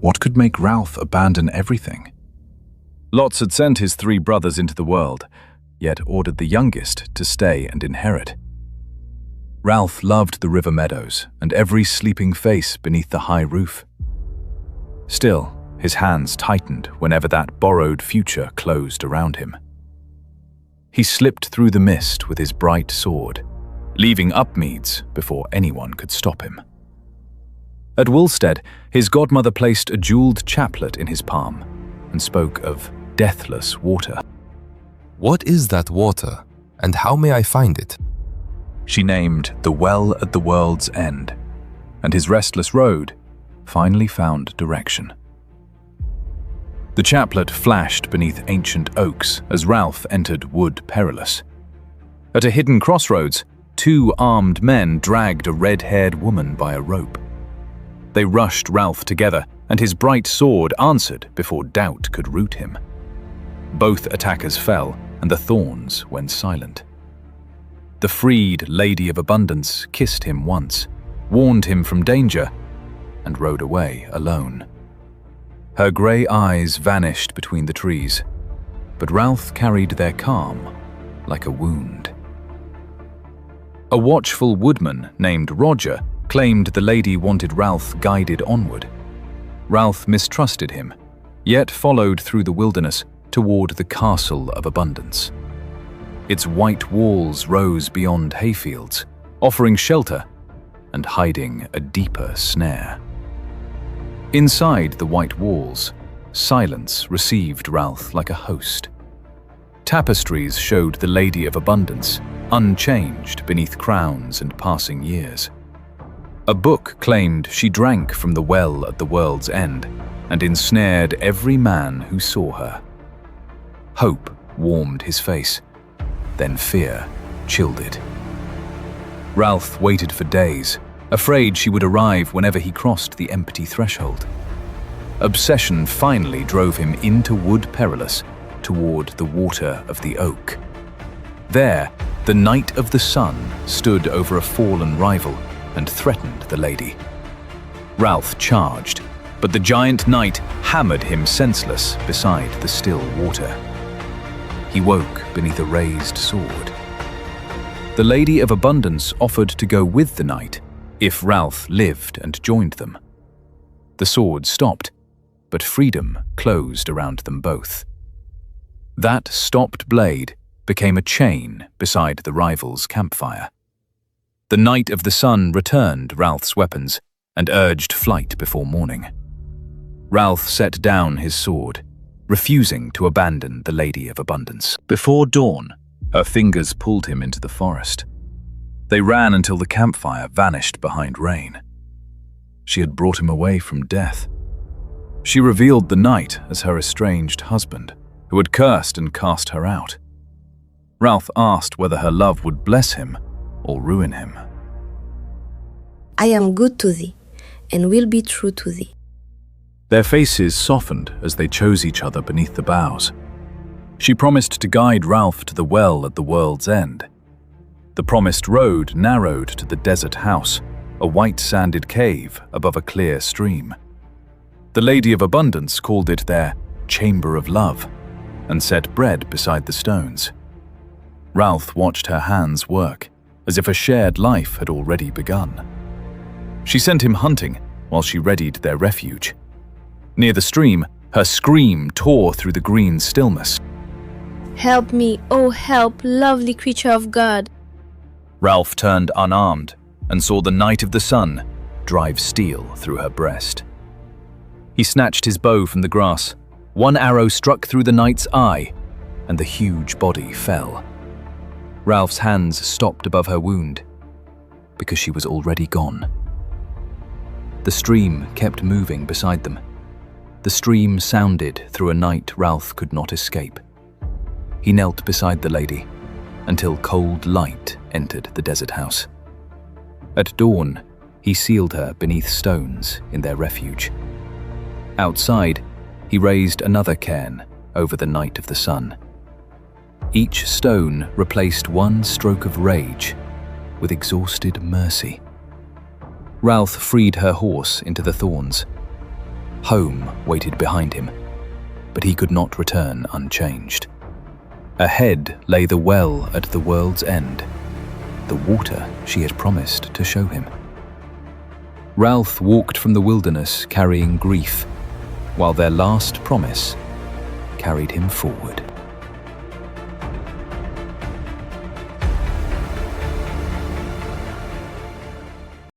What could make Ralph abandon everything? Lot had sent his 3 brothers into the world, yet ordered the youngest to stay and inherit. Ralph loved the river meadows and every sleeping face beneath the high roof. Still, his hands tightened whenever that borrowed future closed around him. He slipped through the mist with his bright sword, leaving Upmeads before anyone could stop him. At Woolstead, his godmother placed a jeweled chaplet in his palm and spoke of deathless water. "What is that water, and how may I find it?" She named the well at the world's end, and his restless road finally found direction. The chaplet flashed beneath ancient oaks as Ralph entered Wood Perilous. At a hidden crossroads, 2 armed men dragged a red-haired woman by a rope. They rushed Ralph together, and his bright sword answered before doubt could root him. Both attackers fell, and the thorns went silent. The freed Lady of Abundance kissed him once, warned him from danger, and rode away alone. Her grey eyes vanished between the trees, but Ralph carried their calm like a wound. A watchful woodman named Roger claimed the lady wanted Ralph guided onward. Ralph mistrusted him, yet followed through the wilderness toward the Castle of Abundance. Its white walls rose beyond hayfields, offering shelter and hiding a deeper snare. Inside the white walls, silence received Ralph like a host. Tapestries showed the Lady of Abundance, unchanged beneath crowns and passing years. A book claimed she drank from the well at the world's end and ensnared every man who saw her. Hope warmed his face, then fear chilled it. Ralph waited for days, afraid she would arrive whenever he crossed the empty threshold. Obsession finally drove him into Wood Perilous, toward the water of the oak. There, the Knight of the Sun stood over a fallen rival and threatened the lady. Ralph charged, but the giant knight hammered him senseless beside the still water. He woke beneath a raised sword. The Lady of Abundance offered to go with the knight if Ralph lived and joined them. The sword stopped, but freedom closed around them both. That stopped blade became a chain beside the rival's campfire. The Knight of the Sun returned Ralph's weapons and urged flight before morning. Ralph set down his sword, refusing to abandon the Lady of Abundance. Before dawn, her fingers pulled him into the forest. They ran until the campfire vanished behind rain. She had brought him away from death. She revealed the knight as her estranged husband, who had cursed and cast her out. Ralph asked whether her love would bless him or ruin him. "I am good to thee, and will be true to thee." Their faces softened as they chose each other beneath the boughs. She promised to guide Ralph to the well at the world's end. The promised road narrowed to the desert house, a white-sanded cave above a clear stream. The Lady of Abundance called it their Chamber of Love and set bread beside the stones. Ralph watched her hands work, as if a shared life had already begun. She sent him hunting while she readied their refuge. Near the stream, her scream tore through the green stillness. "Help me, oh help, lovely creature of God." Ralph turned unarmed and saw the Knight of the Sun drive steel through her breast. He snatched his bow from the grass. One arrow struck through the knight's eye, and the huge body fell. Ralph's hands stopped above her wound, because she was already gone. The stream kept moving beside them. The stream sounded through a night Ralph could not escape. He knelt beside the lady until cold light entered the desert house. At dawn, he sealed her beneath stones in their refuge. Outside, he raised another cairn over the Knight of the Sun. Each stone replaced one stroke of rage with exhausted mercy. Ralph freed her horse into the thorns. Home waited behind him, but he could not return unchanged. Ahead lay the well at the world's end, the water she had promised to show him. Ralph walked from the wilderness carrying grief, while their last promise carried him forward.